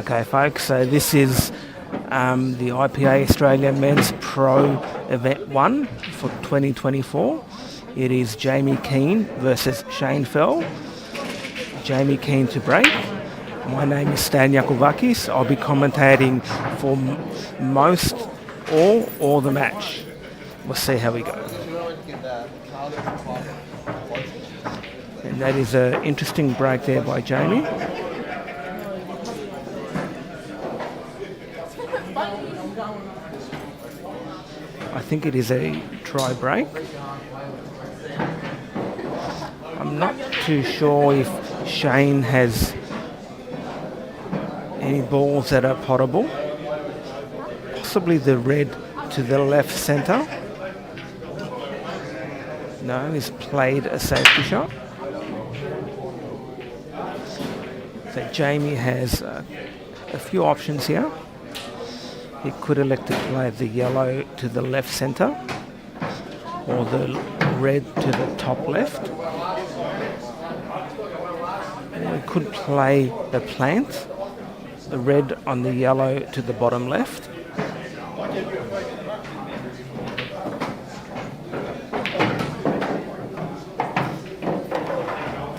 Okay, folks, so this is the IPA Australia Men's Pro Event 1 for 2024. It is Jamie Keane versus Shane Fell. Jamie Keane to break. My name is Stan Yakovakis. I'll be commentating for most or the match. We'll see how we go. And that is an interesting break there by Jamie. I think it is a try break. I'm not too sure if Shane has any balls that are potable. Possibly the red to the left centre. No, he's played a safety shot. So Jamie has a few options here. He could elect to play the yellow to the left centre or the red to the top left. Or he could play the plant, the red on the yellow to the bottom left.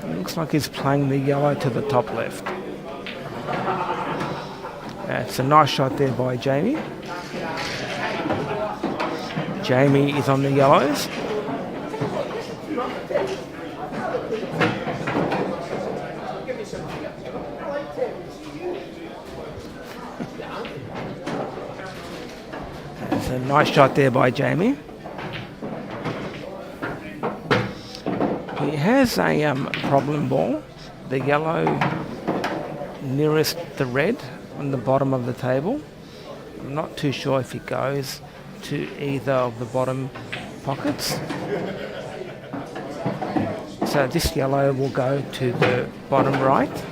It looks like he's playing the yellow to the top left. It's a nice shot there by Jamie. Jamie is on the yellows. It's a nice shot there by Jamie. He has a problem ball. The yellow nearest the red on the bottom of the table. I'm not too sure if it goes to either of the bottom pockets. So this yellow will go to the bottom right,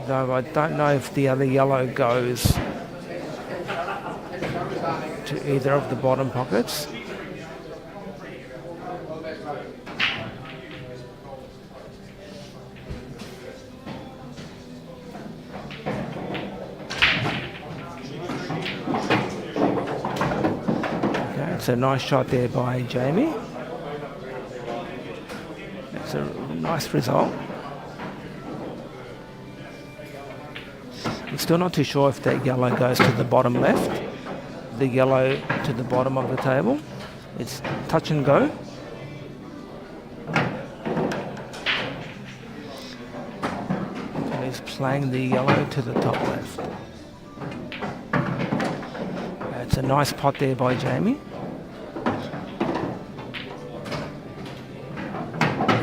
though I don't know if the other yellow goes to either of the bottom pockets. It's a nice shot there by Jamie. It's a nice result. I'm still not too sure if that yellow goes to the bottom left, the yellow to the bottom of the table. It's touch and go. So he's playing the yellow to the top left. It's a nice pot there by Jamie.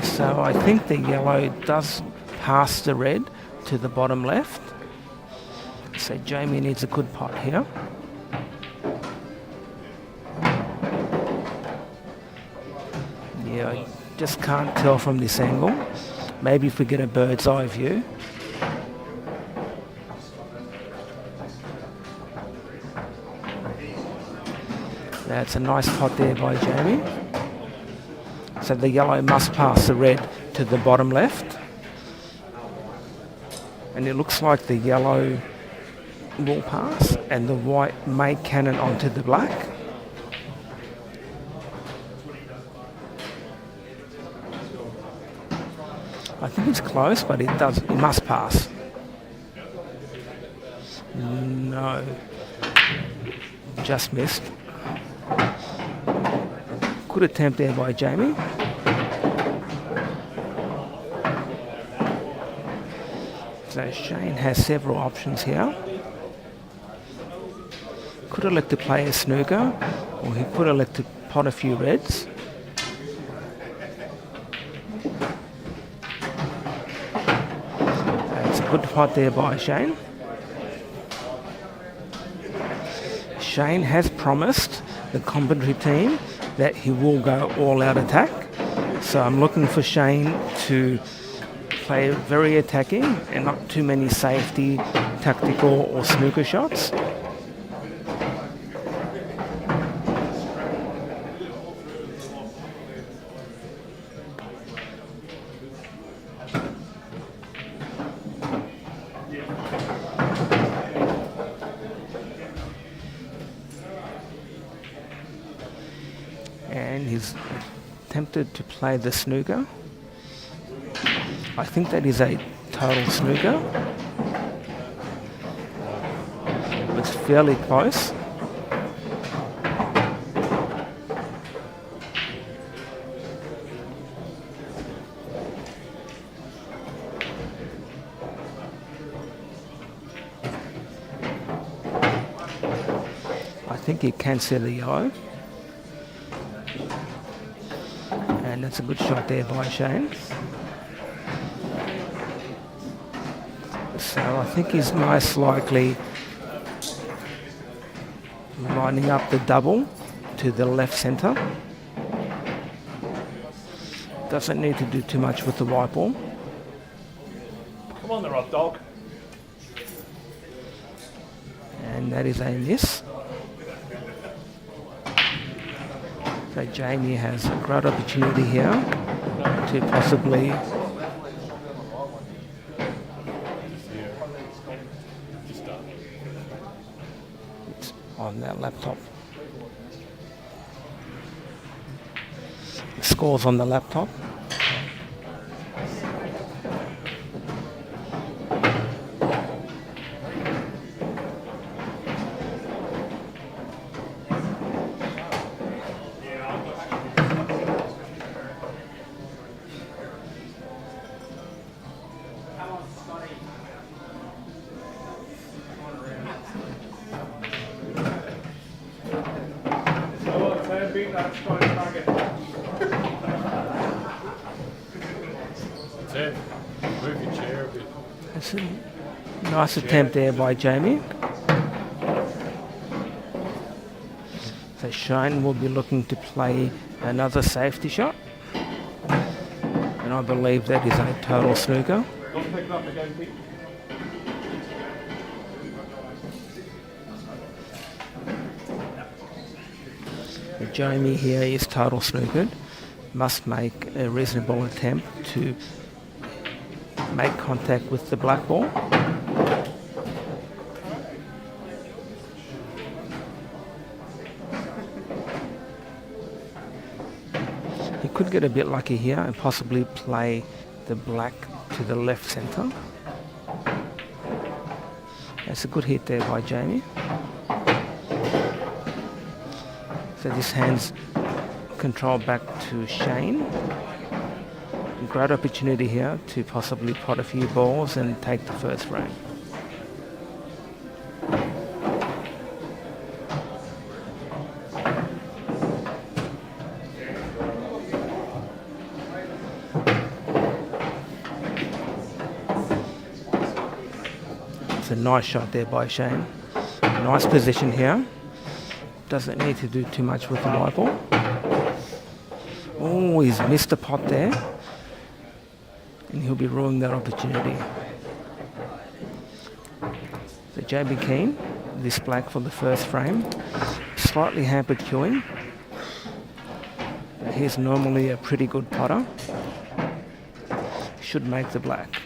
So I think the yellow does pass the red to the bottom left. So Jamie needs a good pot here. Yeah, I just can't tell from this angle. Maybe if we get a bird's eye view. That's a nice pot there by Jamie. So the yellow must pass the red to the bottom left. And it looks like the yellow will pass and the white may cannon onto the black. I think it's close, but it must pass. No. Just missed. Good attempt there by Jamie. So Shane has several options here. Could elect to play a snooker, or he could elect to pot a few reds. It's a good pot there by Shane. Shane has promised the commentary team that he will go all-out attack. So I'm looking for Shane to play very attacking and not too many safety, tactical or snooker shots. tempted to play the snooker. I think that is a total snooker. It's fairly close. I think you can see the yellow. And that's a good shot there by Shane. So I think he's most likely lining up the double to the left centre. Doesn't need to do too much with the white ball. Come on, the rock dog. And that is a miss. So Jamie has a great opportunity here to possibly on that laptop. The scores on the laptop. That's it. Move your chair a bit. That's a nice attempt there by Jamie. So Shane will be looking to play another safety shot. And I believe that is a total snooker. Don't pick it up again, Pete. Jamie here is total snookered. Must make a reasonable attempt to make contact with the black ball. He could get a bit lucky here and possibly play the black to the left centre. That's a good hit there by Jamie. So this hands control back to Shane. Great opportunity here to possibly pot a few balls and take the first frame. It's a nice shot there by Shane. Nice position here. Doesn't need to do too much with the white ball. Oh, he's missed the pot there. And he'll be ruining that opportunity. So Jamie Keane, this black for the first frame. Slightly hampered queuing. He's normally a pretty good putter. Should make the black.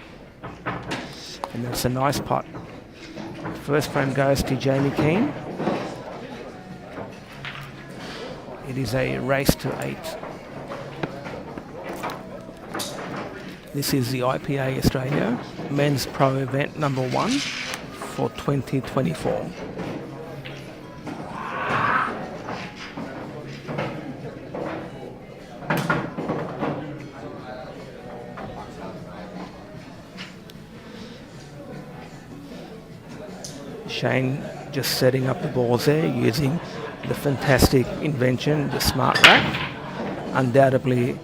And that's a nice putt. First frame goes to Jamie Keane. It is a race to 8. This is the IPA Australia Men's Pro Event number 1 for 2024. Shane just setting up the balls there using the fantastic invention, the Smart Rack. Undoubtedly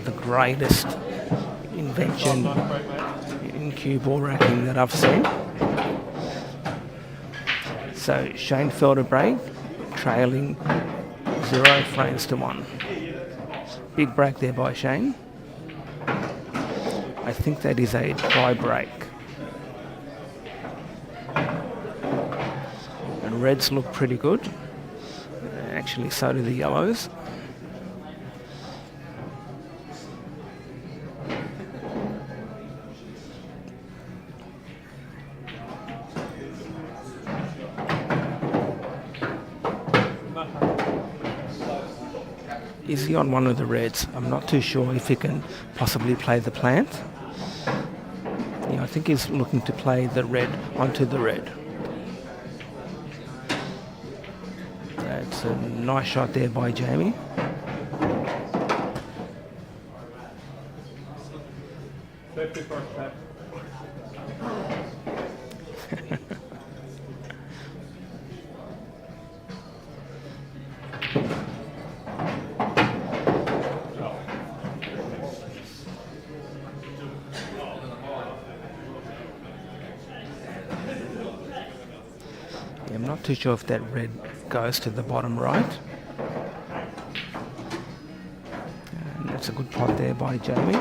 the greatest invention in cue ball racking that I've seen. So Shane fell to break, trailing 0 frames to 1. Big break there by Shane. I think that is a try break. And reds look pretty good. Actually, so do the yellows. Is he on one of the reds? I'm not too sure if he can possibly play the plant. Yeah, I think he's looking to play the red onto the red. That's a nice shot there by Jamie. I'm not too sure if that red goes to the bottom right. And that's a good pot there by Jamie.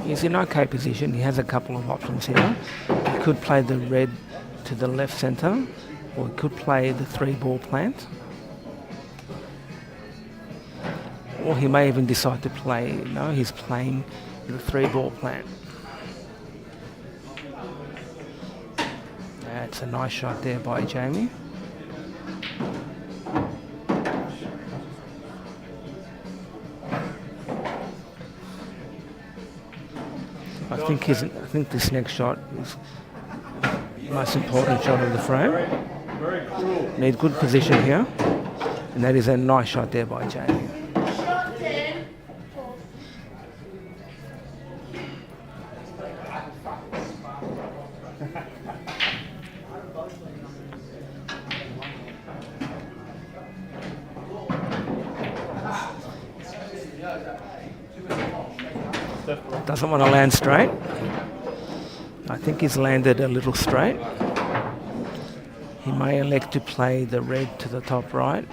He's in okay position. He has a couple of options here. He could play the red to the left centre, or he could play the 3-ball plant. Or he may even decide to play, no, he's playing the 3-ball plant. That's a nice shot there by Jamie. I think this next shot is the most important shot of the frame. Need good position here, and that is a nice shot there by Jamie. Doesn't want to land straight. I think he's landed a little straight. He may elect to play the red to the top right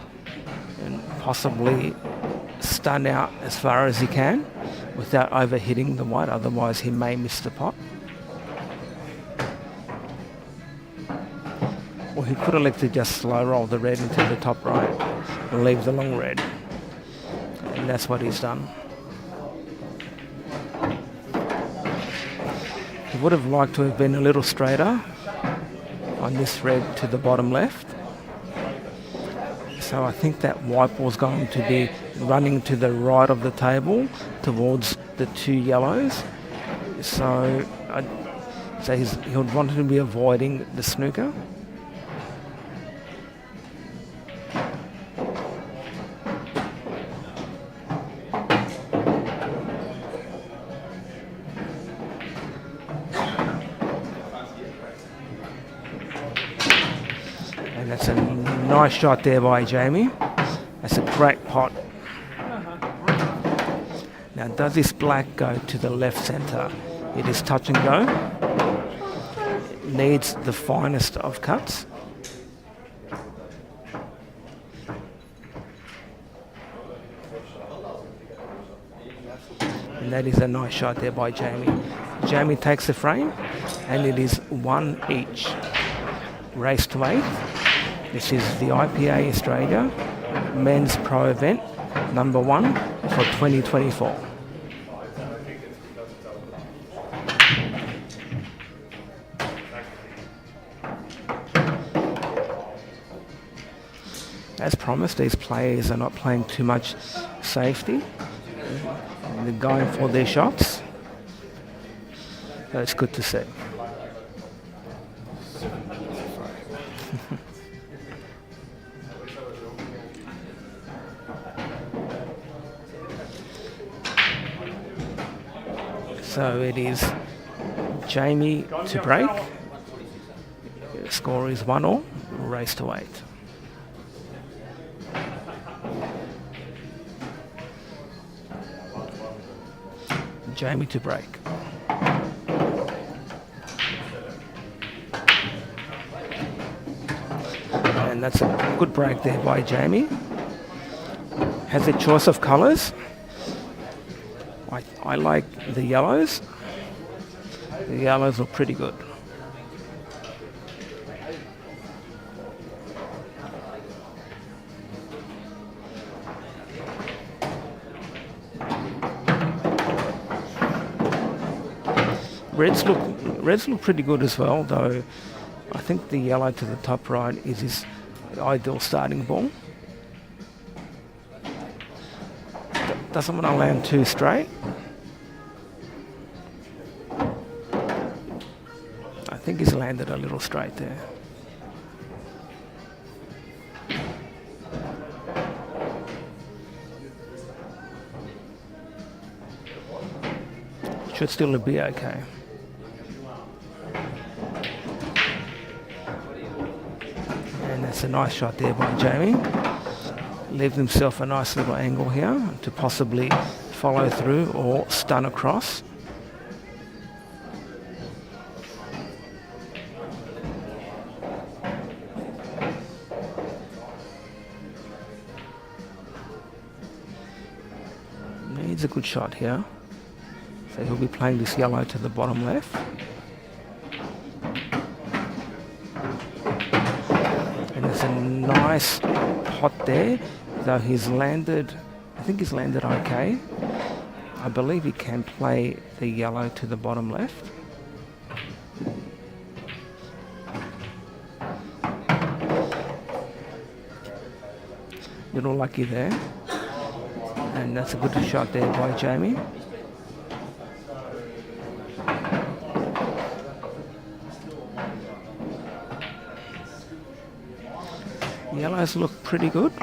and possibly stun out as far as he can without overhitting the white, otherwise he may miss the pot. Or he could elect to just slow roll the red into the top right and leave the long red. And that's what he's done. He would have liked to have been a little straighter on this red to the bottom left. So I think that white ball is going to be running to the right of the table towards the 2 yellows. So he would want to be avoiding the snooker. And that's a nice shot there by Jamie. That's a great pot. Now, does this black go to the left centre? It is touch and go. It needs the finest of cuts. And that is a nice shot there by Jamie. Jamie takes the frame, and it is 1 each. Race to 8. This is the IPA Australia Men's Pro event number 1 for 2024. As promised, these players are not playing too much safety. They're going for their shots. So it's good to see. So it is Jamie to break. The score is 1-1, race to 8. Jamie to break. And that's a good break there by Jamie. Has a choice of colours. I like the yellows. The yellows look pretty good. Reds look pretty good as well, though I think the yellow to the top right is his The ideal starting ball. Doesn't want to land too straight. I think he's landed a little straight there. Should still be okay. And that's a nice shot there by Jamie. Leaves himself a nice little angle here to possibly follow through or stun across. Needs a good shot here. So he'll be playing this yellow to the bottom left. And there's a nice pot there, though he's landed, I think he's landed okay. I believe he can play the yellow to the bottom left. Little lucky there. And that's a good shot there by Jamie. Yellows look pretty good.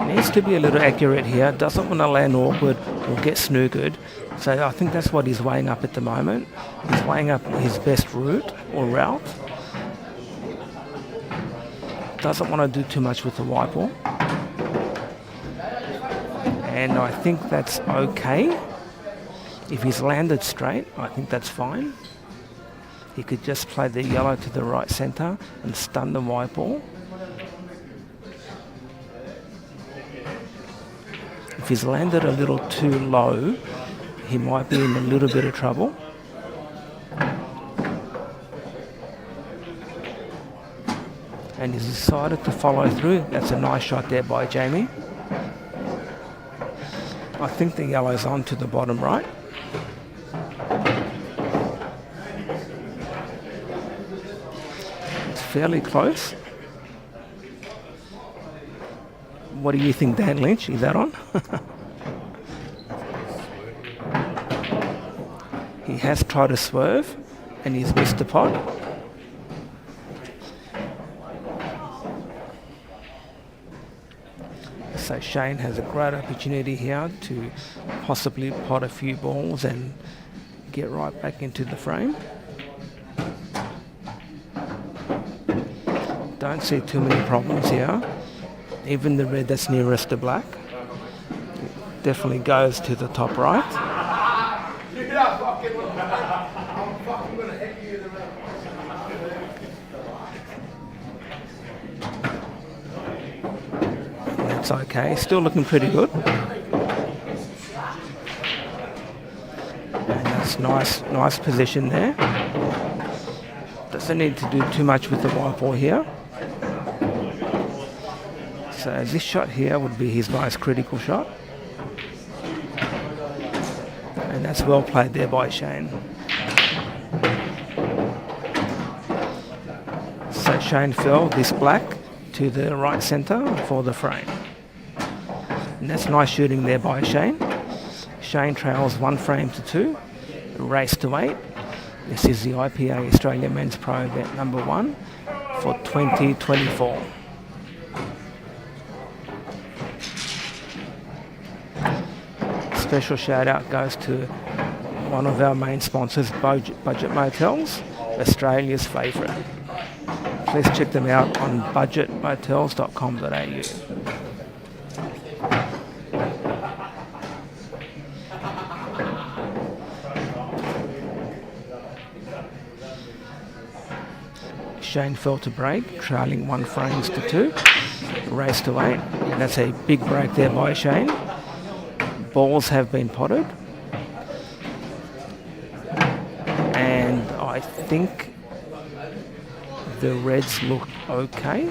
Needs to be a little accurate here. Doesn't want to land awkward or get snookered. So I think that's what he's weighing up at the moment. He's weighing up his best route or route. Doesn't want to do too much with the white ball. And I think that's okay. If he's landed straight, I think that's fine. He could just play the yellow to the right centre and stun the white ball. If he's landed a little too low, he might be in a little bit of trouble. And he's decided to follow through. That's a nice shot there by Jamie. I think the yellow's on to the bottom right. It's fairly close. What do you think, Dan Lynch? Is that on? He has tried to swerve and he's missed the pot. So Shane has a great opportunity here to possibly pot a few balls and get right back into the frame. Don't see too many problems here. Even the red that's nearest to black definitely goes to the top right. That's okay, still looking pretty good. And that's nice position there. Doesn't need to do too much with the white ball here. So this shot here would be his nice critical shot. And that's well played there by Shane. So Shane fell this black to the right centre for the frame. And that's nice shooting there by Shane. Shane trails 1 frame to 2, race to 8. This is the IPA Australia Men's Pro event number 1 for 2024. Special shout out goes to one of our main sponsors, Budget Motels, Australia's favourite. Please check them out on budgetmotels.com.au. Shane fell to break, trailing 1 frames to 2, race to 8. And that's a big break there by Shane. Balls have been potted. And I think the reds look okay.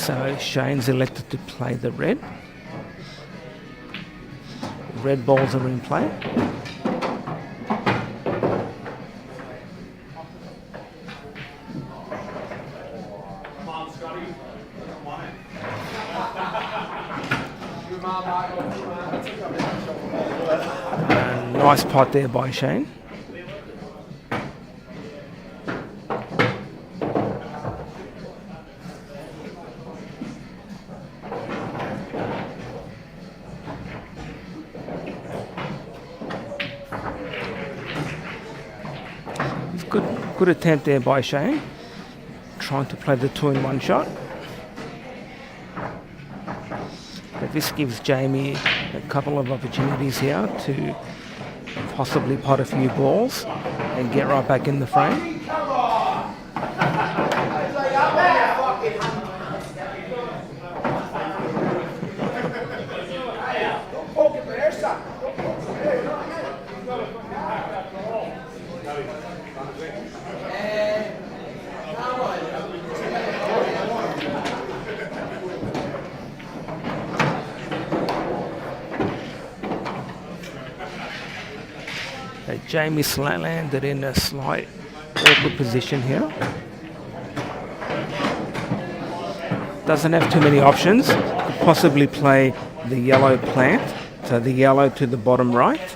So Shane's elected to play the red. Red balls are in play. Nice pot there by Shane. Good attempt there by Shane, trying to play the 2-in-1 shot. But this gives Jamie a couple of opportunities here to possibly pot a few balls and get right back in the frame. Jamie landed in a slight awkward position here. Doesn't have too many options. Could possibly play the yellow plant, so the yellow to the bottom right.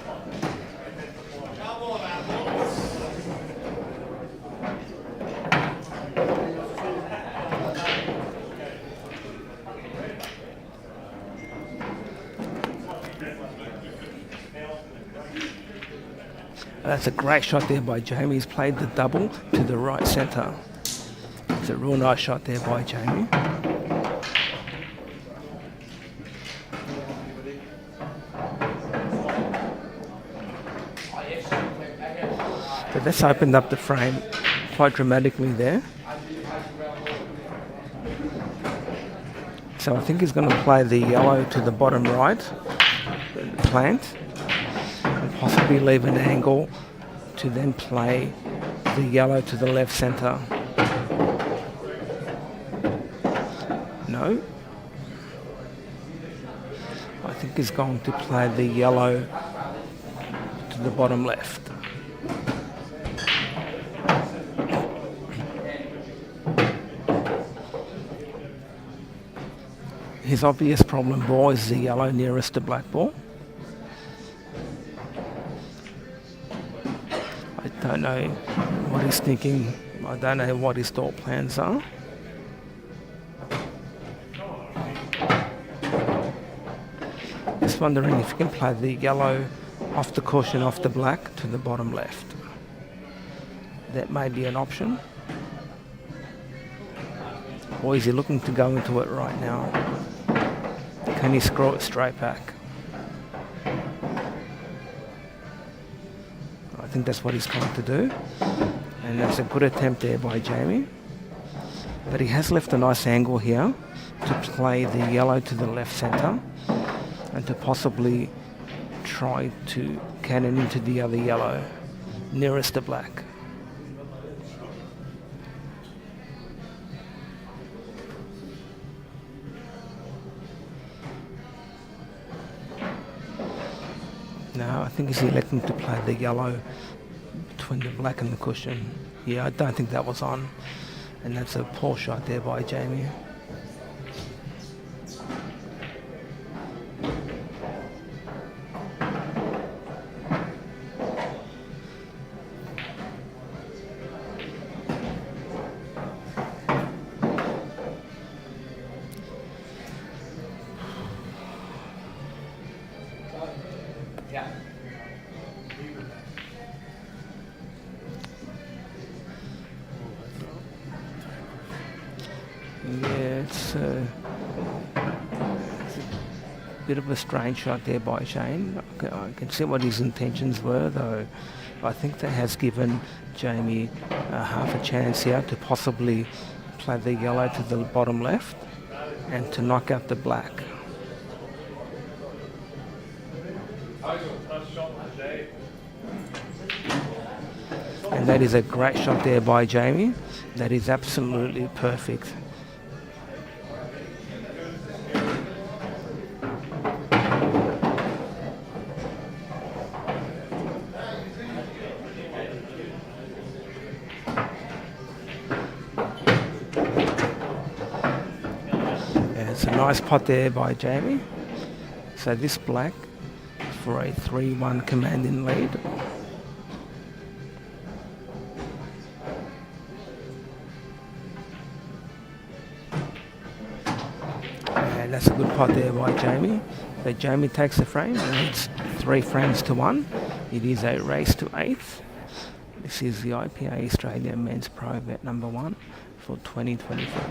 That's a great shot there by Jamie. He's played the double to the right centre. It's a real nice shot there by Jamie. So that's opened up the frame quite dramatically there. So I think he's going to play the yellow to the bottom right, the plant, and possibly leave an angle to then play the yellow to the left centre. No. I think he's going to play the yellow to the bottom left. His obvious problem ball is the yellow nearest to black ball. I don't know what he's thinking. I don't know what his thought plans are. Just wondering if you can play the yellow off the cushion, off the black to the bottom left. That may be an option. Or is he looking to go into it right now? Can he screw it straight back? I think that's what he's trying to do. And that's a good attempt there by Jamie. But he has left a nice angle here to play the yellow to the left centre and to possibly try to cannon into the other yellow nearest to black. No, I think he's electing to play the yellow between the black and the cushion. Yeah, I don't think that was on. And that's a poor shot there by Jamie. It's a bit of a strange shot there by Shane. I can see what his intentions were, though. I think that has given Jamie half a chance here to possibly play the yellow to the bottom left and to knock out the black. And that is a great shot there by Jamie. That is absolutely perfect. nice pot there by Jamie. So this black for a 3-1 commanding lead. And that's a good pot there by Jamie. So Jamie takes the frame and it's 3 frames to 1. It is a race to 8th. This is the IPA Australia Men's Pro Event number 1 for 2024.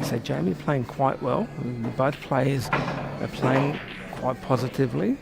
So Jamie playing quite well. Both players are playing quite positively.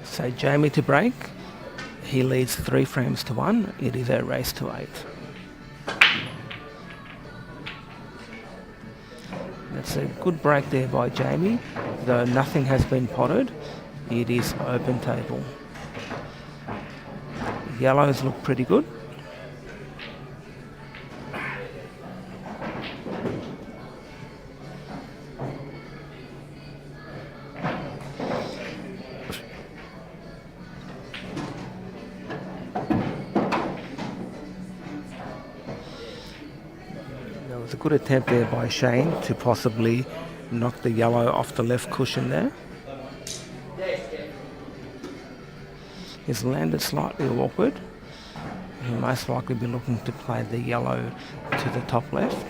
So Jamie to break, he leads 3 frames to 1. It is a race to 8. That's a good break there by Jamie, though nothing has been potted. It is open table. Yellows look pretty good. There was a good attempt there by Shane to possibly knock the yellow off the left cushion there. He's landed slightly awkward. He'll most likely be looking to play the yellow to the top left.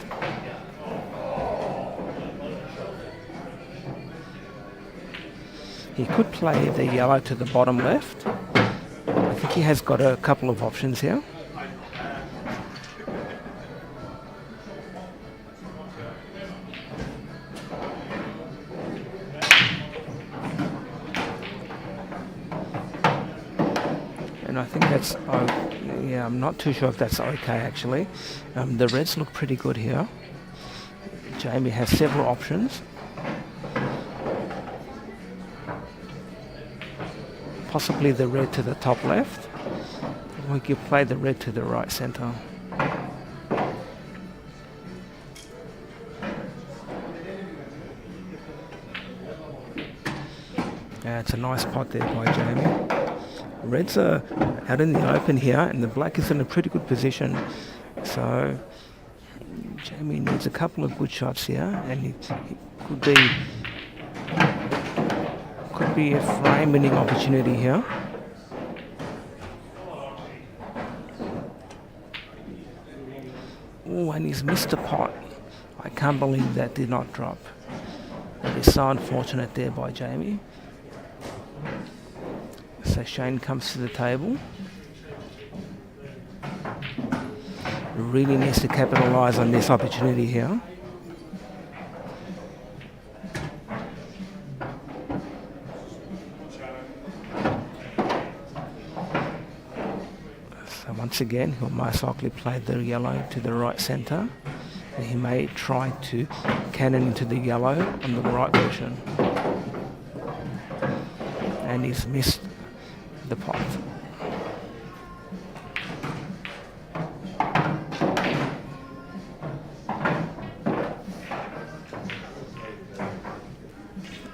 He could play the yellow to the bottom left. I think he has got a couple of options here. And I think that's, yeah, I'm not too sure if that's okay actually. The reds look pretty good here. Jamie has several options. Possibly the red to the top left. We could play the red to the right centre. Yeah, it's a nice pot there by Jamie. Reds are out in the open here and the black is in a pretty good position. So Jamie needs a couple of good shots here and it could be a frame winning opportunity here. Oh, and he's missed a pot. I can't believe that did not drop. That is so unfortunate there by Jamie. So Shane comes to the table. Really needs to capitalise on this opportunity here. So once again, he'll most likely play the yellow to the right centre. And he may try to cannon into the yellow on the right cushion. And he's missed the pot.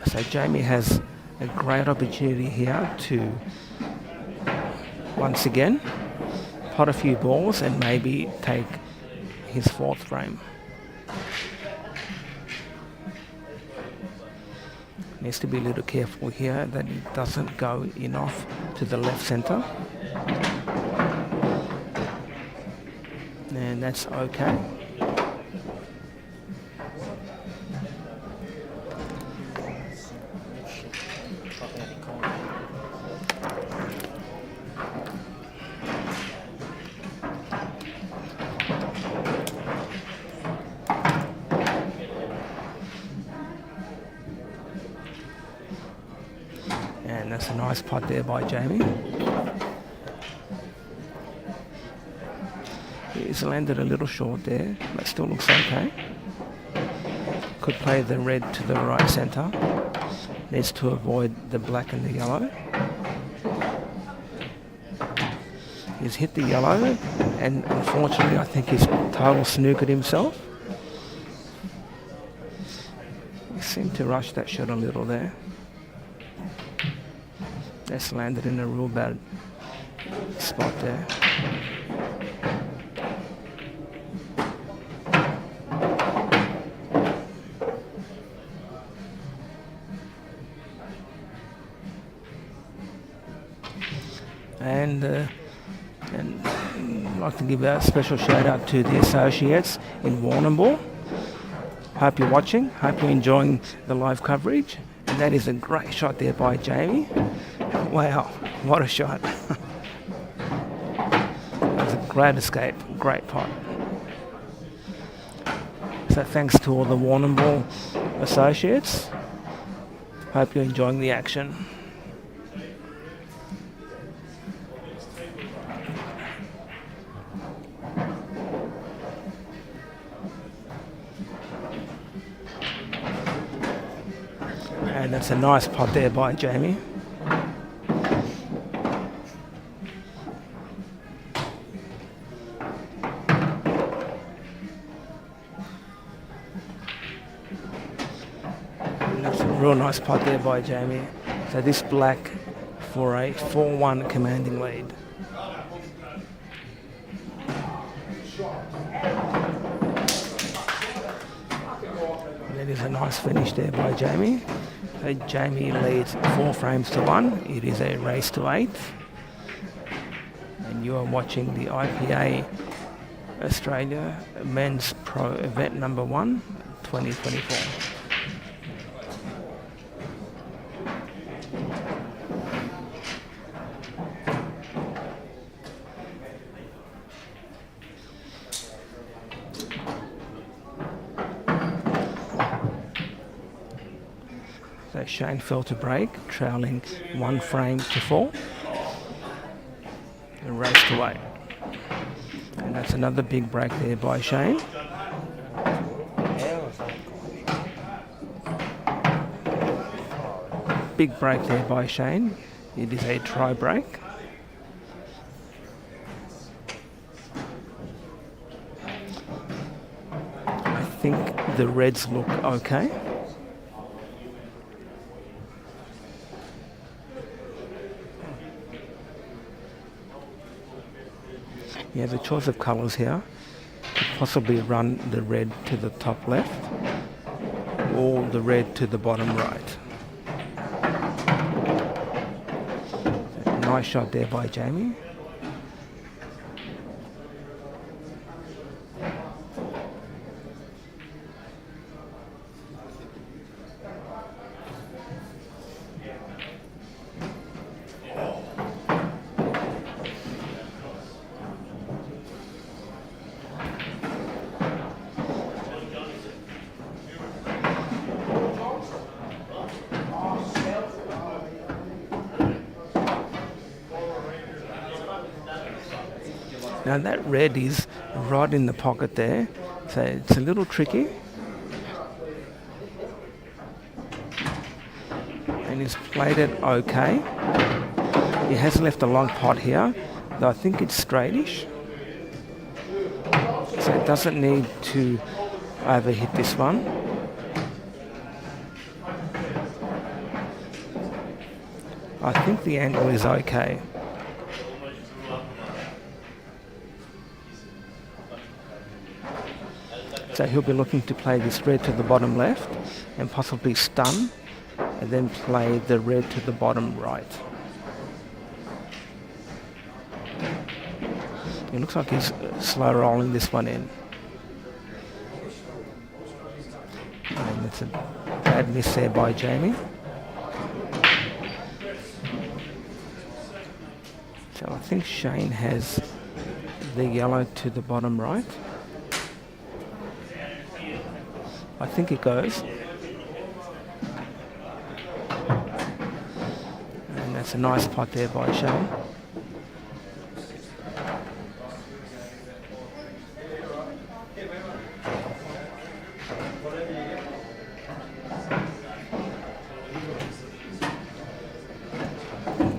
So Jamie has a great opportunity here to once again pot a few balls and maybe take his 4th frame. Needs to be a little careful here that it doesn't go in off to the left centre. And that's okay. nice putt there by Jamie. He's landed a little short there, but still looks okay. Could play the red to the right centre. Needs to avoid the black and the yellow. He's hit the yellow, and unfortunately I think he's total snookered himself. He seemed to rush that shot a little there. That's landed in a real bad spot there. And I'd like to give a special shout out to the associates in Warrnambool. Hope you're watching, hope you're enjoying the live coverage. And that is a great shot there by Jamie. Wow, what a shot. It was a great escape, great pot. So thanks to all the Warrnambool associates. Hope you're enjoying the action. And that's a nice pot there by Jamie. And that's a real nice pot there by Jamie. So this black for a 4-1 commanding lead. That is a nice finish there by Jamie. So Jamie leads 4 frames to 1. It is a race to 8th. And you are watching the IPA Australia Men's Pro Event number 1, 2024. So Shane fell to break, trailing 1 frame to 4. The race to 8. And that's another big break there by Shane. Big break there by Shane. It is a try break. I think the reds look okay. You have a choice of colours here. Could possibly run the red to the top left or the red to the bottom right. Nice shot there by Jamie. Now that red is right in the pocket there, so it's a little tricky. And he's played it okay. He has left a long pot here, though I think it's straightish. So it doesn't need to overhit this one. I think the angle is okay. So he'll be looking to play this red to the bottom left and possibly stun and then play the red to the bottom right. It looks like he's slow rolling this one in. And it's a bad miss there by Jamie. So I think Shane has the yellow to the bottom right. I think it goes. And that's a nice pot there by Shane.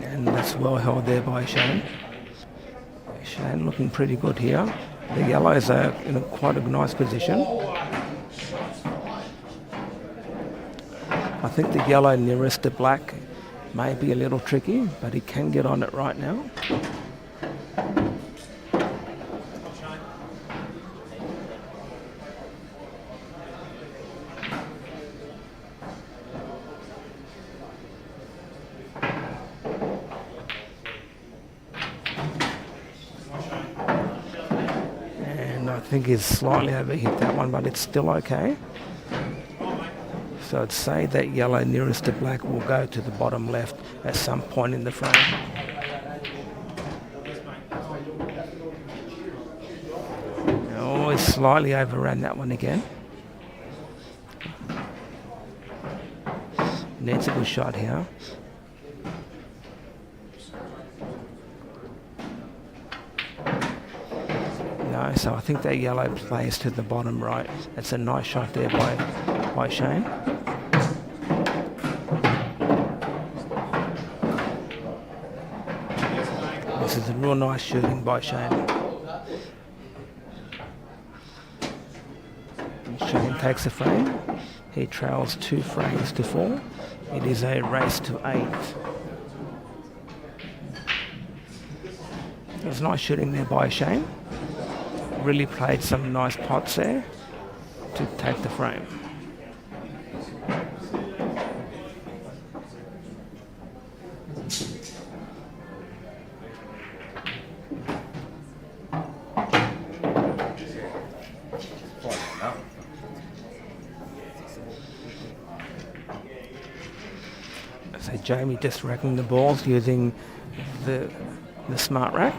And that's well held there by Shane. Shane looking pretty good here. The yellows are in quite a nice position. I think the yellow nearest to black may be a little tricky, but he can get on it right now. And I think he's slightly overhit that one, but it's still okay. So I'd say that yellow nearest to black will go to the bottom left at some point in the frame. Oh, he slightly overran that one again. Needs a good shot here. No, so I think that yellow plays to the bottom right. That's a nice shot there by Shane. This is a real nice shooting by Shane. Shane takes a frame. He trails 2 frames to 4. It is a race to 8. There's nice shooting there by Shane. Really played some nice pots there to take the frame. So Jamie just racking the balls using the smart rack.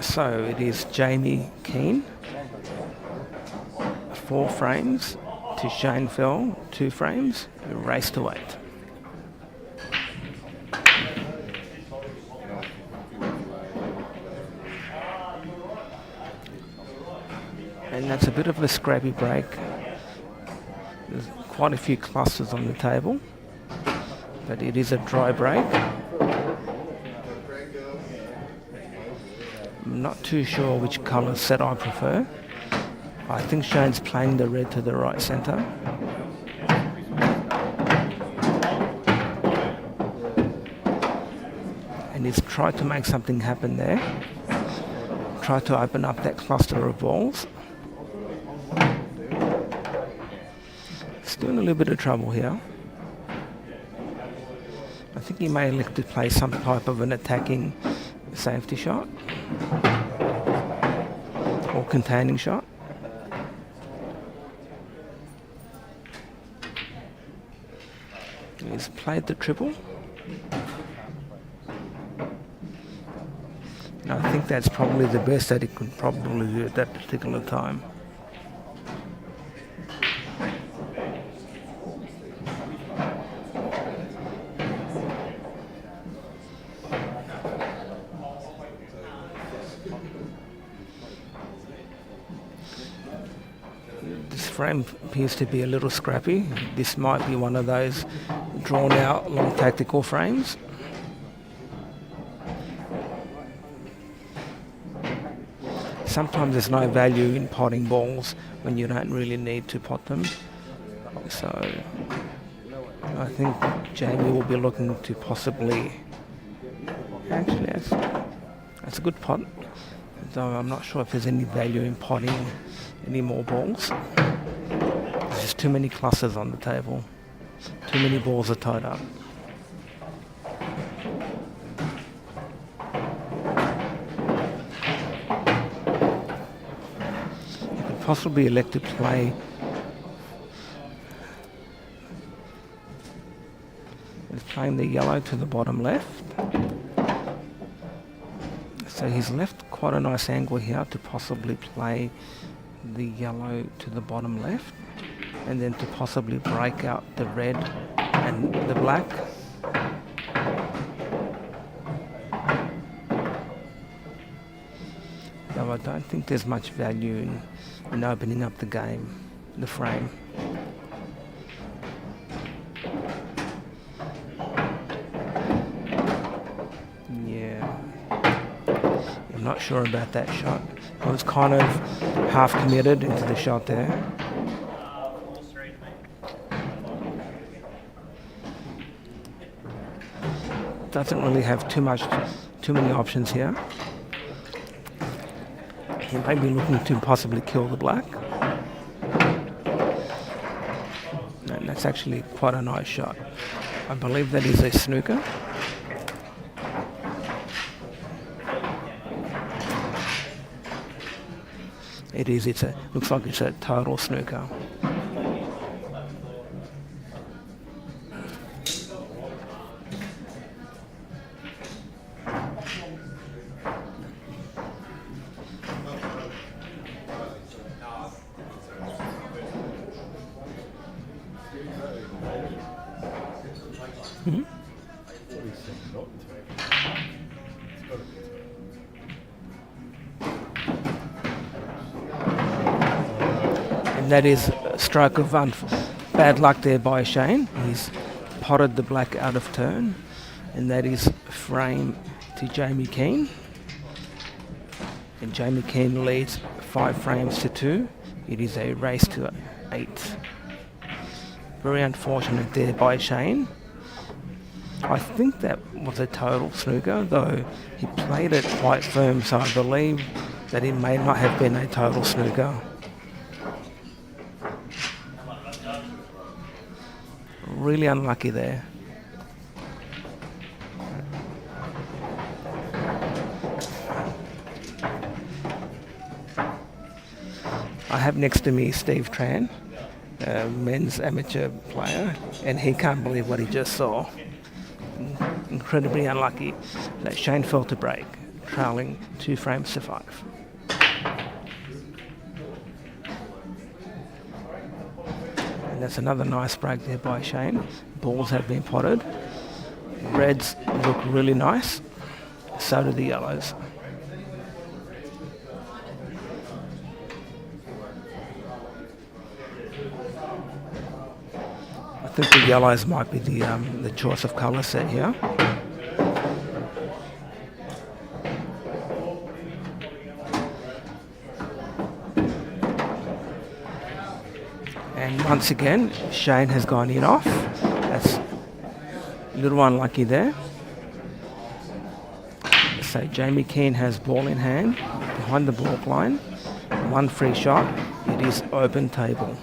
So it is Jamie Keane, 4 frames to Shane Fell, 2 frames, race to 8. And that's a bit of a scrappy break. There's quite a few clusters on the table, but it is a dry break. I'm not too sure which colour set I prefer. I think Shane's playing the red to the right centre. And he's tried to make something happen there. Tried to open up that cluster of balls. Still in a little bit of trouble here. I think he may elect to play some type of an attacking safety shot or containing shot. He's played the triple. And I think that's probably the best that he could probably do at that particular time. This frame appears to be a little scrappy. This might be one of those drawn out long tactical frames. Sometimes there's no value in potting balls when you don't really need to pot them. So I think Jamie will be looking to possibly... Actually, that's a good pot. Though I'm not sure if there's any value in potting any more balls. There's just too many clusters on the table. Too many balls are tied up. You could possibly elect to play playing the yellow to the bottom left. So he's left quite a nice angle here to possibly play the yellow to the bottom left, and then to possibly break out the red and the black. Though I don't think there's much value in opening up the game, the frame. Yeah, I'm not sure about that shot. I was kind of half committed into the shot there. Doesn't really have too many options here. He may be looking to possibly kill the black. And that's actually quite a nice shot. I believe that is a snooker. It is. Looks like it's a total snooker. And that is a stroke of bad luck there by Shane. He's potted the black out of turn, and that is frame to Jamie Keane. And Jamie Keane leads 5 frames to 2. It is a race to 8. Very unfortunate there by Shane. I think that was a total snooker, though he played it quite firm, so I believe that it may not have been a total snooker. Really unlucky there. I have next to me Steve Tran, a men's amateur player, and he can't believe what he just saw. Incredibly unlucky that Shane fell to break, trailing 2 frames to 5. And that's another nice break there by Shane. Balls have been potted. Reds look really nice. So do the yellows. I think the yellows might be the choice of colour set here. And once again, Shane has gone in off. That's a little unlucky there. So Jamie Keane has ball in hand, behind the baulk line. 1 free shot. It is open table.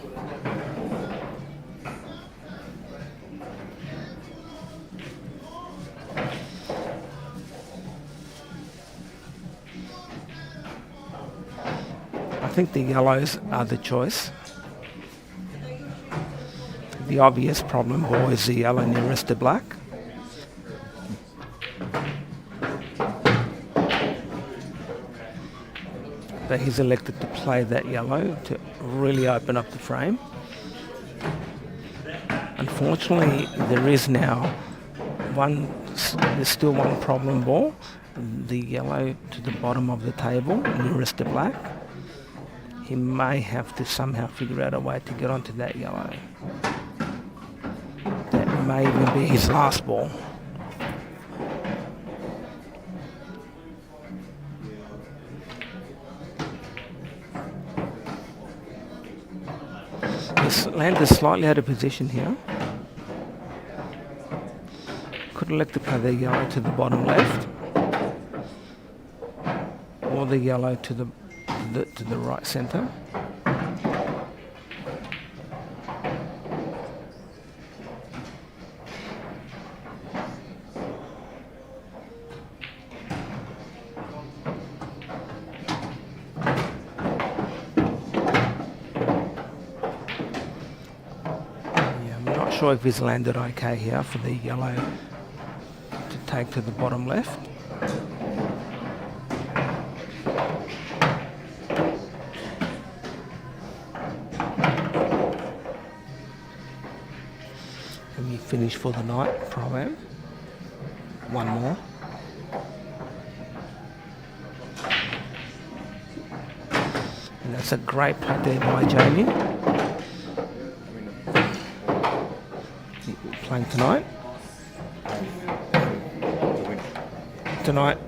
I think the yellows are the choice. The obvious problem ball is the yellow nearest to black. But he's elected to play that yellow to really open up the frame. Unfortunately, there's still one problem ball. The yellow to the bottom of the table, nearest to black. He may have to somehow figure out a way to get onto that yellow. That may even be his last ball. He's landed slightly out of position here. Could elect to play the yellow to the bottom left, or the yellow to the right centre. I'm not sure if he's landed okay here for the yellow to take to the bottom left. finish for the night Pro-Am. One more. And that's a great putt there by Jamie. Playing tonight. Tonight.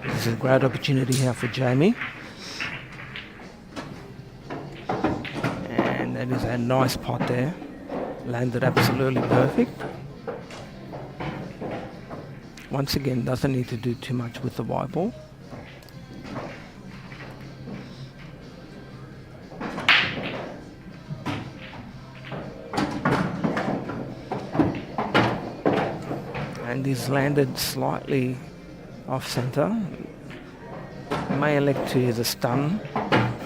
This is a great opportunity here for Jamie. And that is a nice pot there. Landed absolutely perfect. Once again, doesn't need to do too much with the white ball. And he's landed slightly off centre. May elect to use a stun,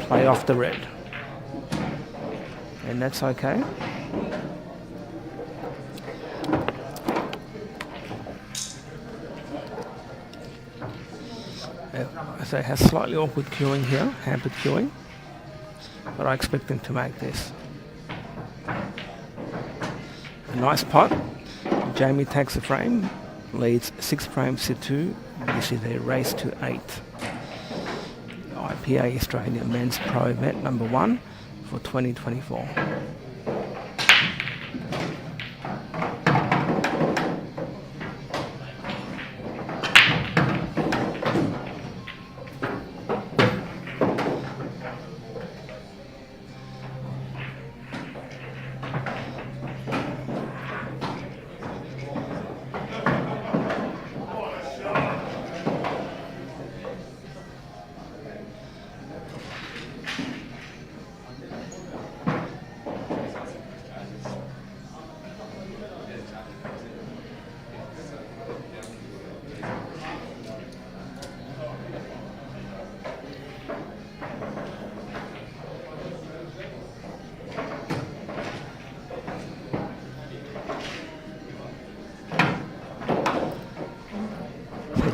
play off the red. And that's okay. So it has slightly awkward queuing here, hampered queuing. But I expect him to make this. A nice pot. Jamie takes the frame, leads 6 frames to 2. This is a race to 8. IPA Australia Men's Pro Event number 1 for 2024.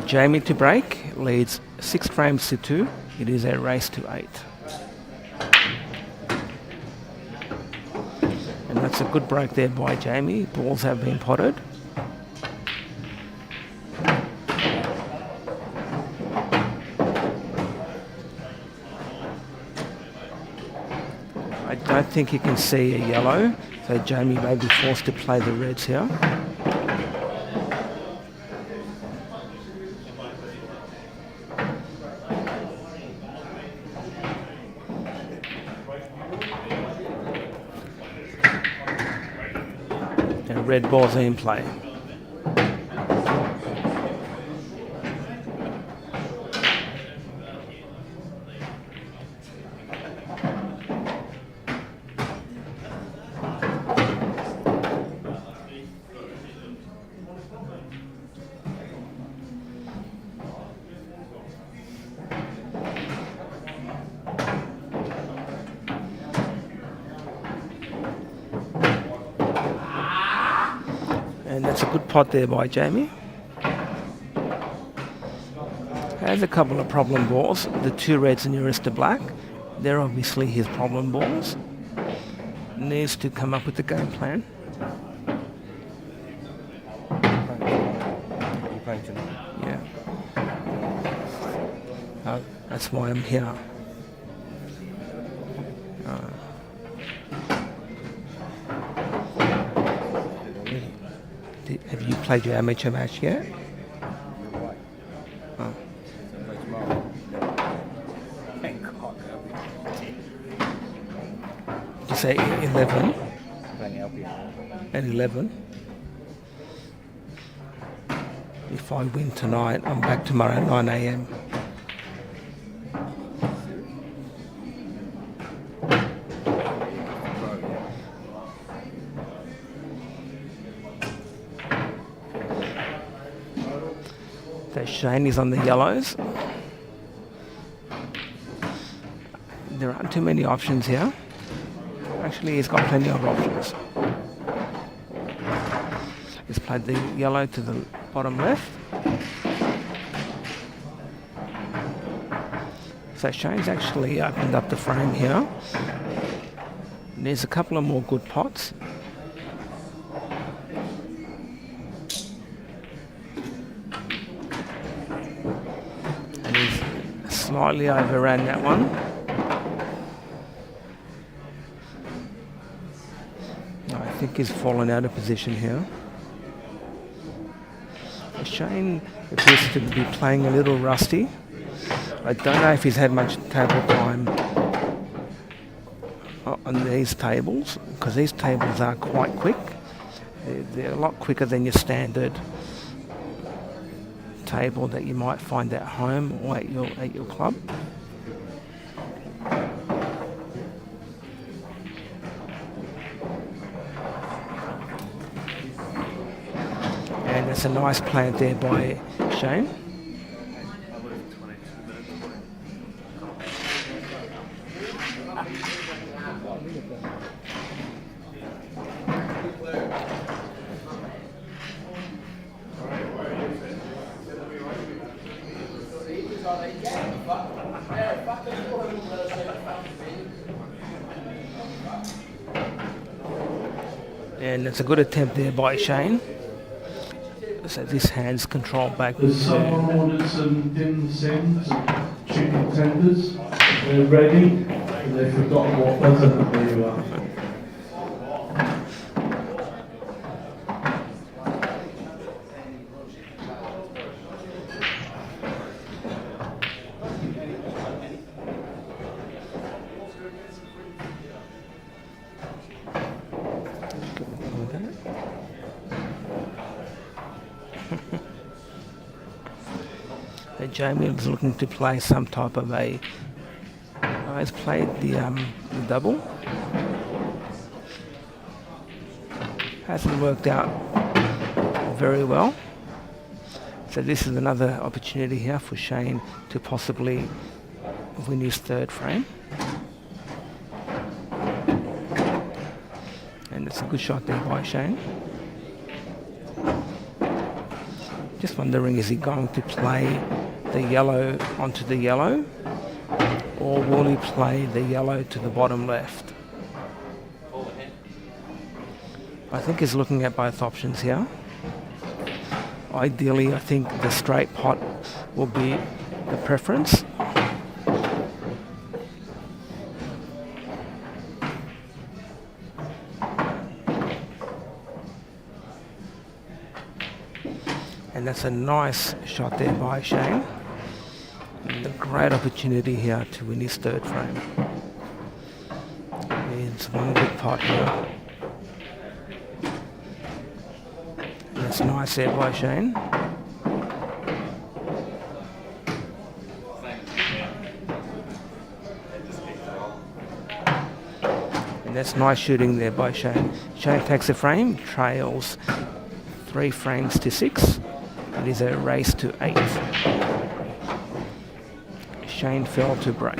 Jamie to break, leads 6 frames to 2. It is a race to 8. And that's a good break there by Jamie. Balls have been potted. I don't think you can see a yellow, so Jamie may be forced to play the reds here. Red balls in play. And that's a good pot there by Jamie. Has a couple of problem balls. The 2 reds nearest to black. They're obviously his problem balls. Needs to come up with a game plan. Yeah. That's why I'm here. Have you played your amateur match yet? Oh. Did you say 11? At 11? If I win tonight, I'm back tomorrow at 9 a.m. So Shane is on the yellows. There aren't too many options here. Actually, he's got plenty of options. He's played the yellow to the bottom left. So Shane's actually opened up the frame here. And there's a couple of more good pots. And he's slightly overran that one. I think he's fallen out of position here. Shane appears to be playing a little rusty. I don't know if he's had much table time on these tables, because these tables are quite quick. They're a lot quicker than your standard table that you might find at home or at your club. And it's a nice plant there by Shane. And it's a good attempt there by Shane. So this hand's controlled back. Has someone ordered some dim sims, chicken tenders? They're ready, and they've forgotten what button they are. Jamie was looking to play some type of a... He's played the double. Hasn't worked out very well. So this is another opportunity here for Shane to possibly win his third frame. And it's a good shot there by Shane. Just wondering, is he going to play the yellow onto the yellow, or will he play the yellow to the bottom left? I think he's looking at both options here. Ideally, I think the straight pot will be the preference. And that's a nice shot there by Shane. And a great opportunity here to win his third frame. It's one big pot here. And that's nice there by Shane. And that's nice shooting there by Shane. Shane takes a frame, trails 3 frames to 6. It is a race to 8. Shane fell to break.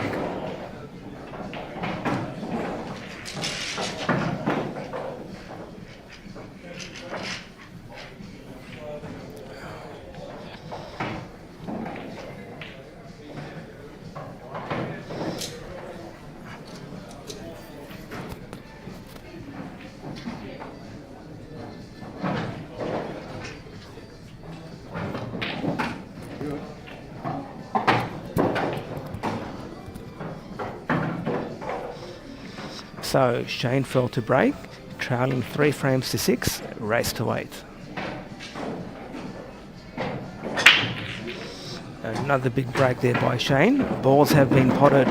So Shane fell to break, trailing 3 frames to 6, race to 8. Another big break there by Shane. Balls have been potted.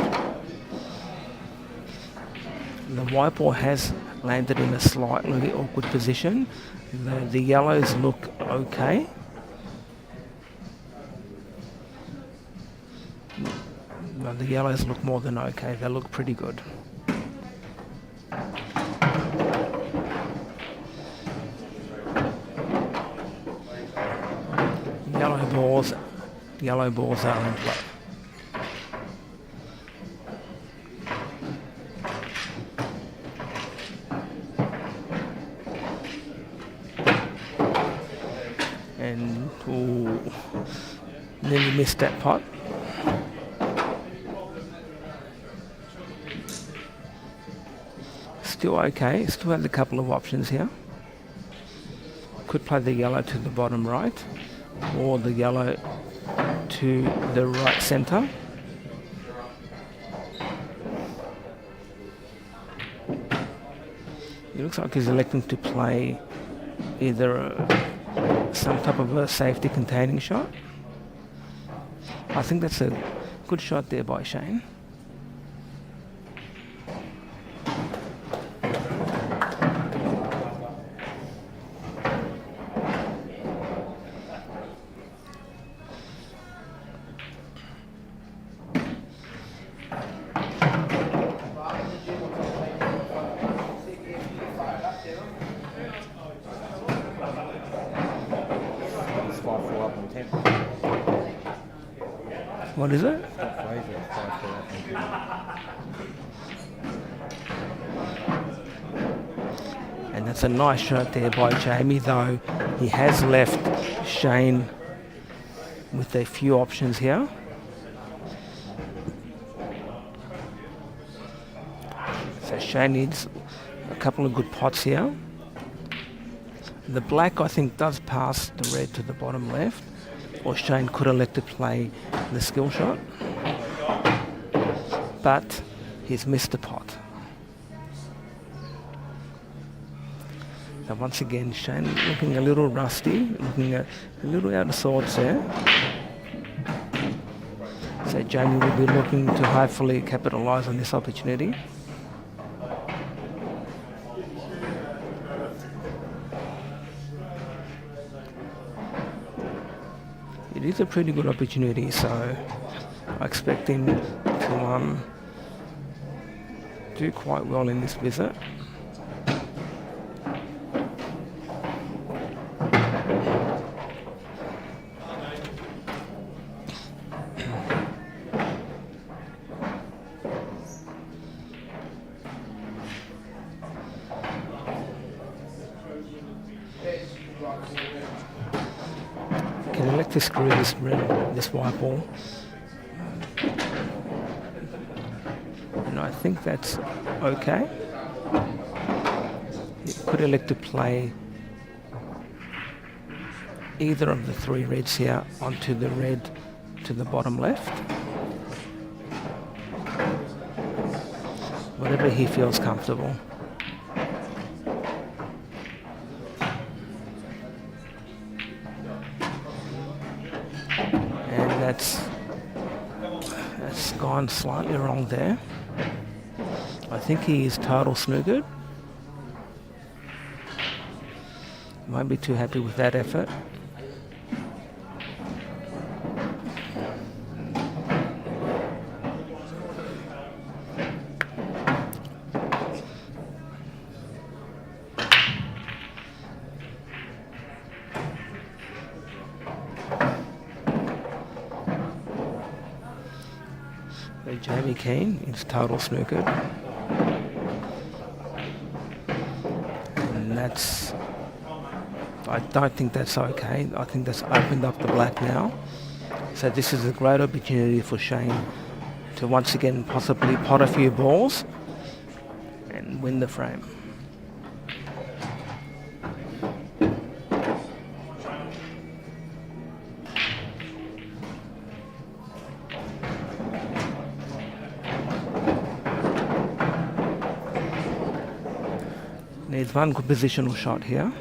The white ball has landed in a slightly awkward position. The yellows look okay. Well, the yellows look more than okay. They look pretty good. Yellow balls are in play. And nearly missed that pot. Still okay, still has a couple of options here. Could play the yellow to the bottom right, or the yellow to the right centre. It looks like he's electing to play either some type of a safety containing shot. I think that's a good shot there by Shane. What is it? And that's a nice shot there by Jamie, though he has left Shane with a few options here. So Shane needs a couple of good pots here. The black, I think, does pass the red to the bottom left, or Shane could elect to play the skill shot, but he's missed the pot. So once again, Shane looking a little rusty, looking a little out of sorts there. So Jamie will be looking to hopefully capitalise on this opportunity. It is a pretty good opportunity, so I expect him to do quite well in this visit. Can elect to screw this white ball. And I think that's okay. He could elect to play either of the three reds here onto the red to the bottom left. Whatever he feels comfortable. That's gone slightly wrong there. I think he is total snookered. Won't be too happy with that effort. Jamie Keane is total snookered. And I don't think that's okay. I think that's opened up the black now. So this is a great opportunity for Shane to once again possibly pot a few balls and win the frame. Needs one good positional shot here.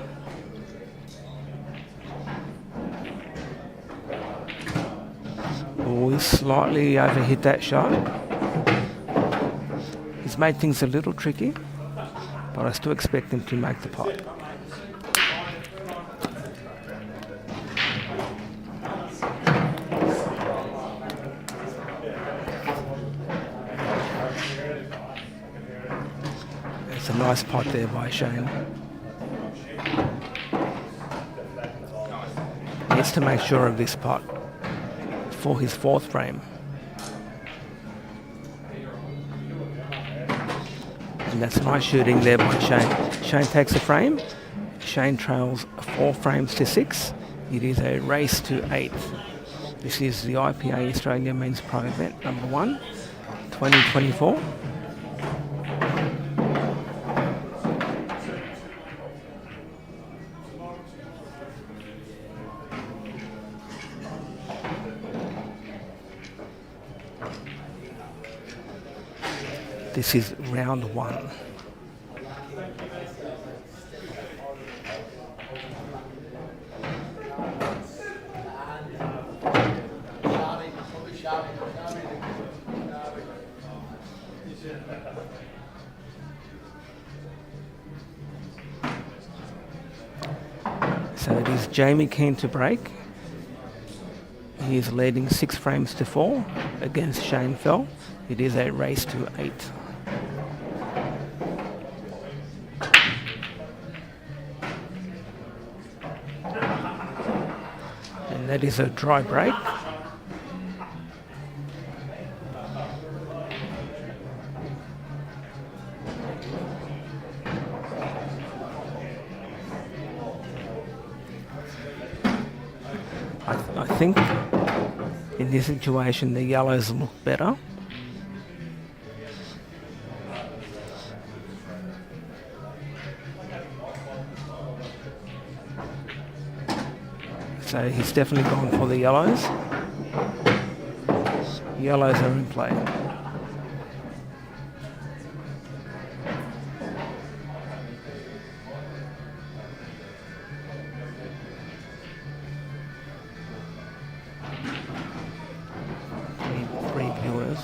Oh, he slightly overhit that shot. He's made things a little tricky, but I still expect him to make the pot. It's a nice pot there by Shane. He needs to make sure of this pot for his fourth frame. And that's nice shooting there by Shane. Shane takes a frame. Shane trails 4 frames to 6, It is a race to 8. This is the IPA Australia Men's Pro event number 1, 2024. This is round 1. So it is Jamie Keane to break. He is leading 6 frames to 4 against Shane Fell. It is a race to 8. And that is a dry break. I think in this situation the yellows look better. So he's definitely gone for the yellows. Yellows are in play. Three viewers.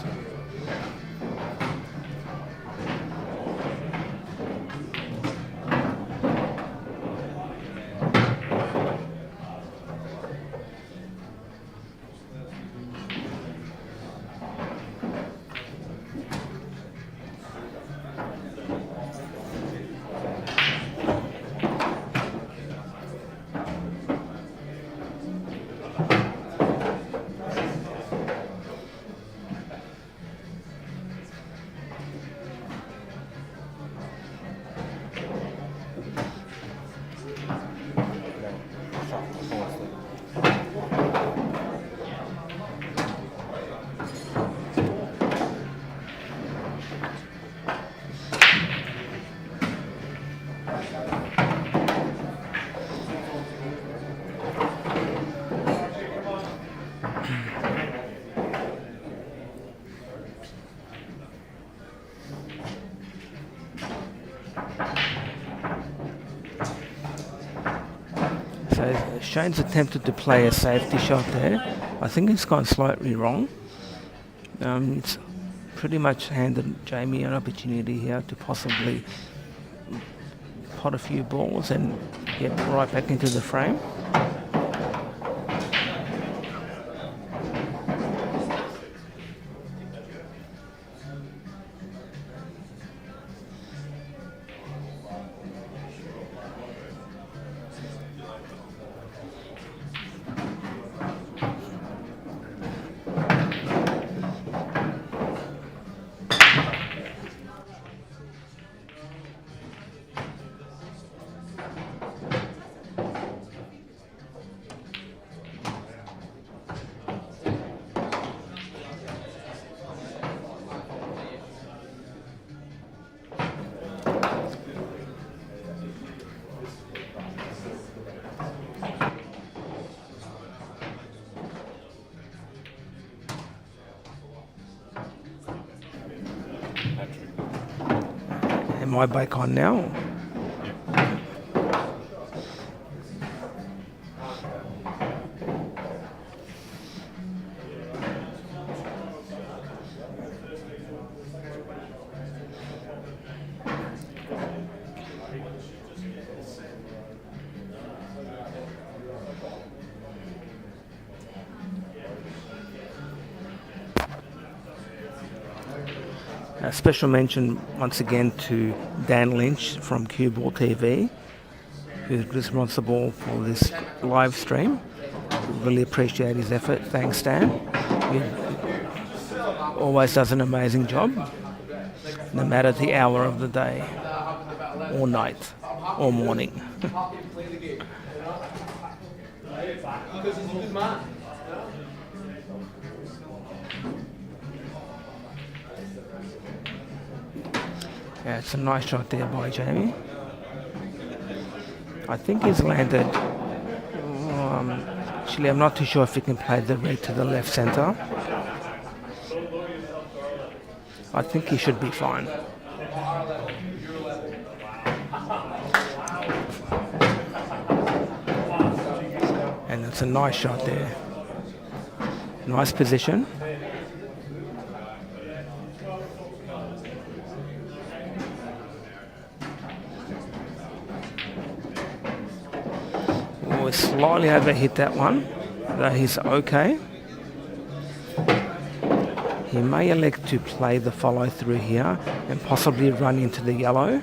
So Shane's attempted to play a safety shot there. I think it's gone slightly wrong. It's pretty much handed Jamie an opportunity here to possibly pot a few balls and get right back into the frame. Am I back on now? A special mention once again to Dan Lynch from Cue Ball TV, who's responsible for this live stream. Really appreciate his effort. Thanks, Dan. He always does an amazing job, no matter the hour of the day, or night, or morning. Yeah, it's a nice shot there by Jamie. I think he's landed. Actually, I'm not too sure if he can play the red to the left centre. I think he should be fine. And it's a nice shot there. Nice position. Oh, slightly overhit that one, though he's okay. He may elect to play the follow through here and possibly run into the yellow.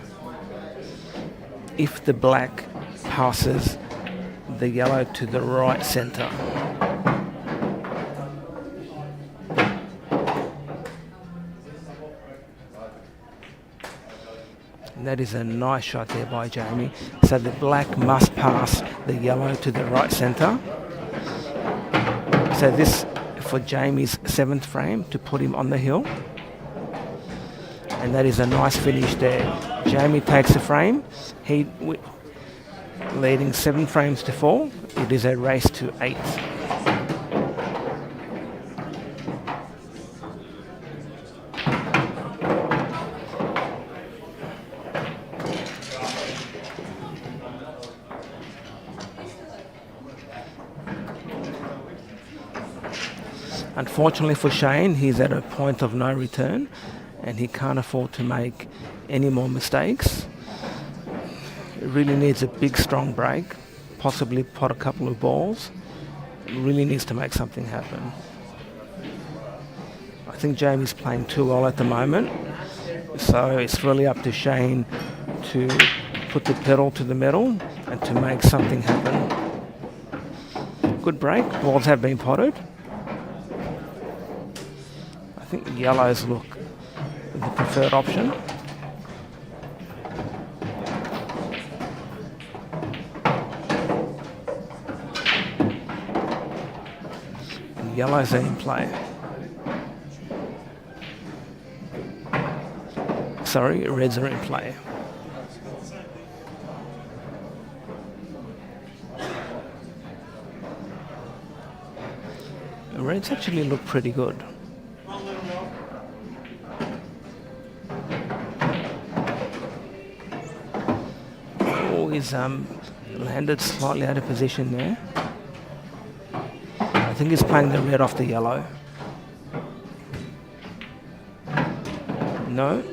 If the black passes the yellow to the right centre. And that is a nice shot there by Jamie. So the black must pass the yellow to the right centre. So this for Jamie's 7th frame to put him on the hill. And that is a nice finish there. Jamie takes the frame. He leading 7 frames to 4. It is a race to 8. Unfortunately for Shane, he's at a point of no return and he can't afford to make any more mistakes. He really needs a big strong break, possibly pot a couple of balls. He really needs to make something happen. I think Jamie's playing too well at the moment, so it's really up to Shane to put the pedal to the metal and to make something happen. Good break, balls have been potted. I think yellows look the preferred option. And yellows are in play. Sorry, reds are in play. The reds actually look pretty good. He's landed slightly out of position there. I think he's playing the red off the yellow. No.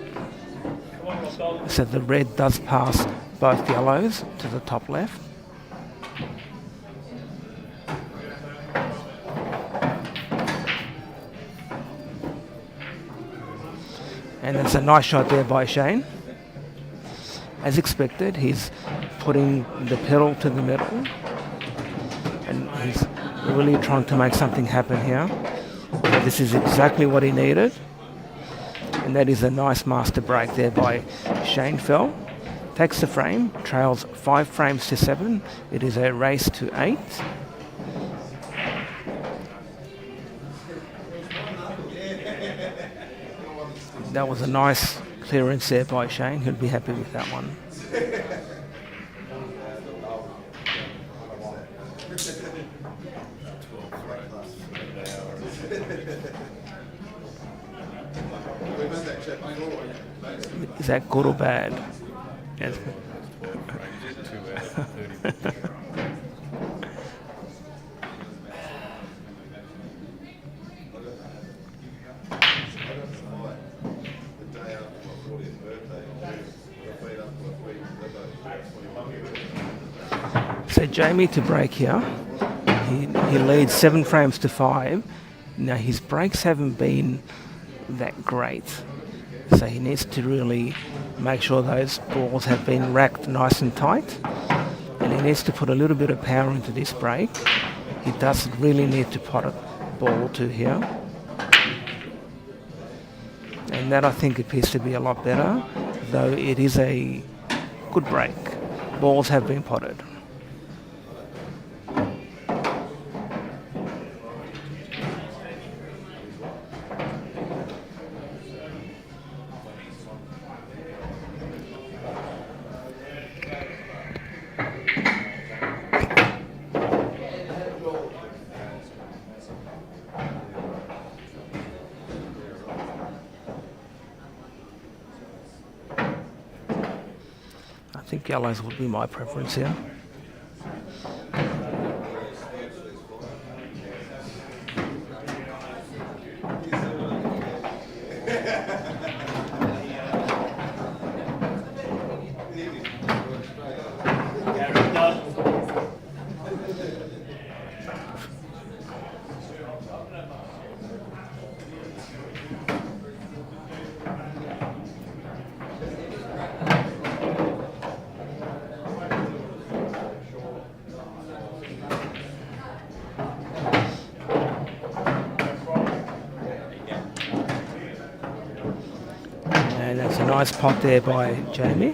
So the red does pass both yellows to the top left. And it's a nice shot there by Shane. As expected, he's putting the pedal to the middle and he's really trying to make something happen here. This is exactly what he needed, and that is a nice master break there by Shane Fell. Takes the frame, trails 5 frames to 7. It is a race to 8. That was a nice clearance there by Shane. He'll be happy with that one. Is that good or bad? Yes. So Jamie to break here. He leads 7 frames to 5. Now his breaks haven't been that great, so he needs to really make sure those balls have been racked nice and tight, and he needs to put a little bit of power into this break. He doesn't really need to pot a ball to here, and that I think appears to be a lot better, though it is a good break. Balls have been potted. think yellows would be my preference here. And that's a nice pot there by Jamie.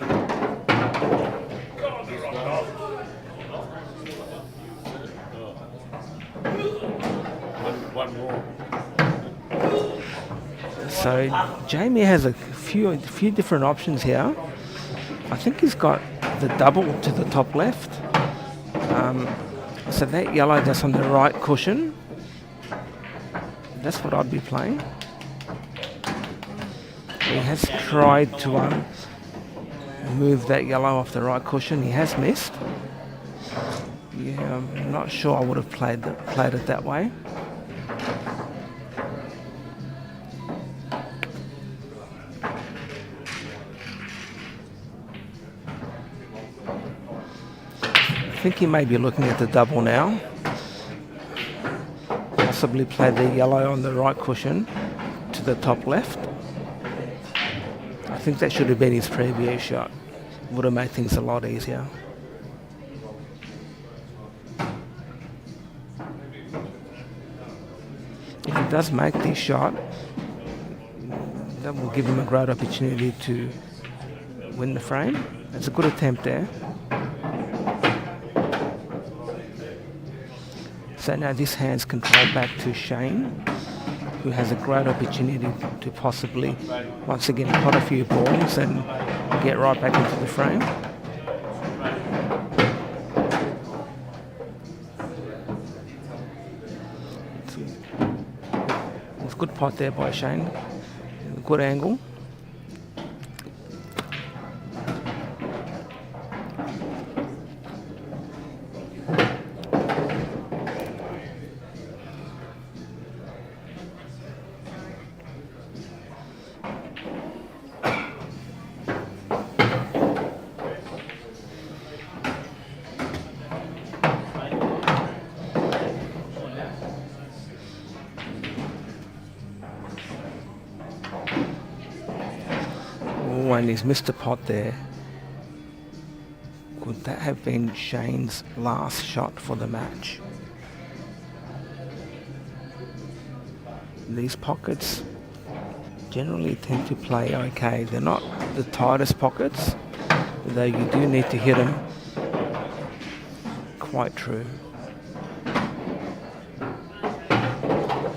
One more. So Jamie has a few different options here. I think he's got the double to the top left. So that yellow that's on the right cushion, that's what I'd be playing. He has tried to move that yellow off the right cushion. He has missed. Yeah, I'm not sure I would have played it that way. I think he may be looking at the double now. Possibly play the yellow on the right cushion to the top left. I think that should have been his previous shot. Would have made things a lot easier. If he does make this shot, that will give him a great opportunity to win the frame. It's a good attempt there. So now this hand's controlled back to Shane, who has a great opportunity to possibly once again pot a few balls and get right back into the frame. It's a good pot there by Shane, good angle. And he's missed a pot there. Could that have been Shane's last shot for the match? These pockets generally tend to play okay. They're not the tightest pockets, though you do need to hit them quite true.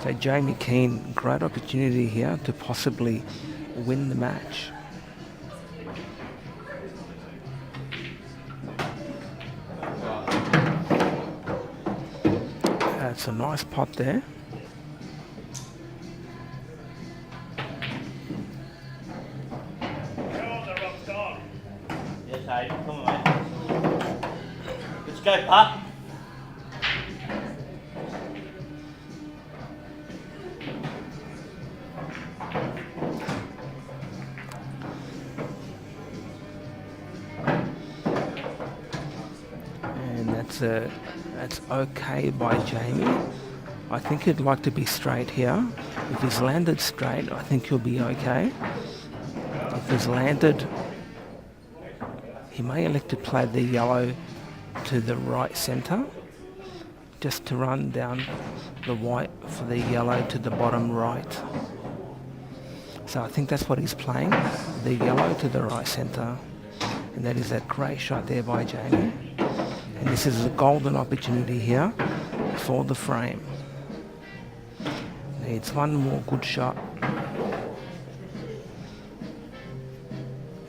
So Jamie Keane, great opportunity here to possibly win the match. It's a nice pot there. Yes, Hayden, come on, mate. Let's go, pup. And that's okay by Jamie. I think he'd like to be straight here. If he's landed straight, I think he'll be okay. If he's landed, he may elect to play the yellow to the right centre, just to run down the white for the yellow to the bottom right. So I think that's what he's playing, the yellow to the right centre. And that is a great shot there by Jamie. And this is a golden opportunity here for the frame. Needs one more good shot.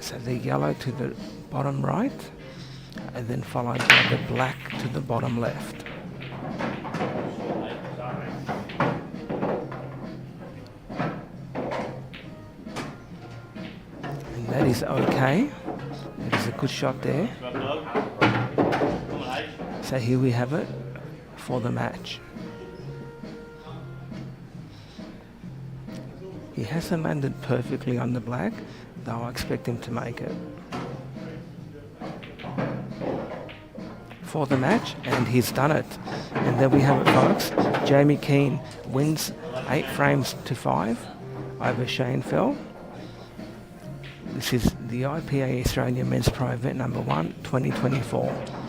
So the yellow to the bottom right, and then followed by the black to the bottom left. And that is okay. It is a good shot there. Got dog. Come on, H. So here we have it for the match. He hasn't landed perfectly on the black, though I expect him to make it. For the match, and he's done it. And there we have it, folks. Jamie Keane wins 8 frames to 5 over Shane Fell. This is the IPA Australia Men's Pro Event number 1, 2024.